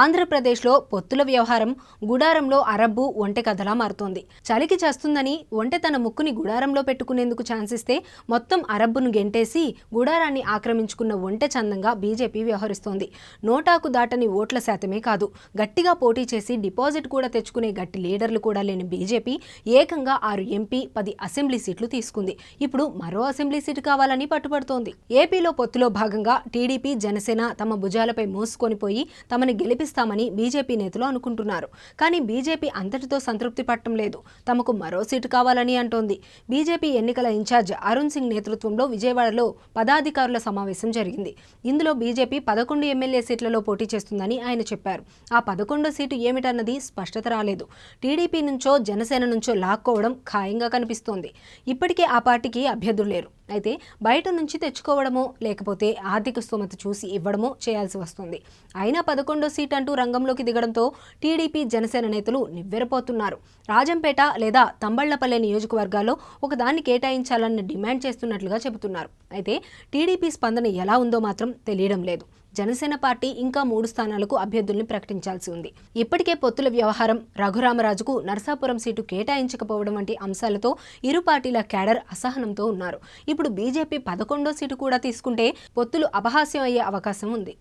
ఆంధ్రప్రదేశ్లో పొత్తుల వ్యవహారం గుడారంలో అరబ్బు ఒంటె కథలా మారుతోంది. చలికి చేస్తుందని ఒంటె తన ముక్కుని గుడారంలో పెట్టుకునేందుకు ఛాన్స్ ఇస్తే మొత్తం అరబ్బును గెంటేసి గుడారాన్ని ఆక్రమించుకున్న ఒంటె చందంగా బీజేపీ వ్యవహరిస్తోంది. నోటాకు దాటని ఓట్ల శాతమే కాదు, గట్టిగా పోటీ చేసి డిపాజిట్ కూడా తెచ్చుకునే గట్టి లీడర్లు కూడా లేని బీజేపీ ఏకంగా 6 ఎంపీ 10 అసెంబ్లీ సీట్లు తీసుకుంది. ఇప్పుడు మరో అసెంబ్లీ సీటు కావాలని పట్టుబడుతోంది. ఏపీలో పొత్తులో భాగంగా టీడీపీ జనసేన తమ భుజాలపై మోసుకొని పోయి తమని గెలిపిస్తామని బీజేపీ నేతలు అనుకుంటున్నారు. కానీ బీజేపీ అంతటితో సంతృప్తి పట్టడం లేదు. తమకు మరో సీటు కావాలని అంటోంది. బీజేపీ ఎన్నికల ఇన్ఛార్జ్ అరుణ్ సింగ్ నేతృత్వంలో విజయవాడలో పదాధికారుల సమావేశం జరిగింది. ఇందులో బీజేపీ 11 ఎమ్మెల్యే సీట్లలో పోటీ చేస్తుందని ఆయన చెప్పారు. ఆ 11వ సీటు ఏమిటన్నది స్పష్టత రాలేదు. టీడీపీ నుంచో జనసేన నుంచో లాక్కోవడం ఖాయంగా కనిపిస్తోంది. ఇప్పటికే ఆ పార్టీకి అభ్యర్థులు లేరు. అయితే బయట నుంచి తెచ్చుకోవడమో లేకపోతే ఆర్థిక స్తోమత చూసి ఇవ్వడమో చేయాల్సి వస్తుంది. అయినా 11వ సీట్ అంటూ రంగంలోకి దిగడంతో టీడీపీ జనసేన నేతలు నివ్వెరపోతున్నారు. రాజంపేట లేదా తంబళ్లపల్లె నియోజకవర్గాల్లో ఒకదాన్ని కేటాయించాలని డిమాండ్ చేస్తున్నట్లుగా చెబుతున్నారు. అయితే టీడీపీ స్పందన ఎలా ఉందో మాత్రం తెలియడం లేదు. జనసేన పార్టీ ఇంకా 3 స్థానాలకు అభ్యర్థుల్ని ప్రకటించాల్సి ఉంది. ఇప్పటికే పొత్తుల వ్యవహారం, రఘురామరాజుకు నరసాపురం సీటు కేటాయించకపోవడం వంటి అంశాలతో ఇరు పార్టీల క్యాడర్ అసహనంతో ఉన్నారు. ఇప్పుడు బీజేపీ 11వ సీటు కూడా తీసుకుంటే పొత్తులు అపహాస్యం అయ్యే అవకాశం ఉంది.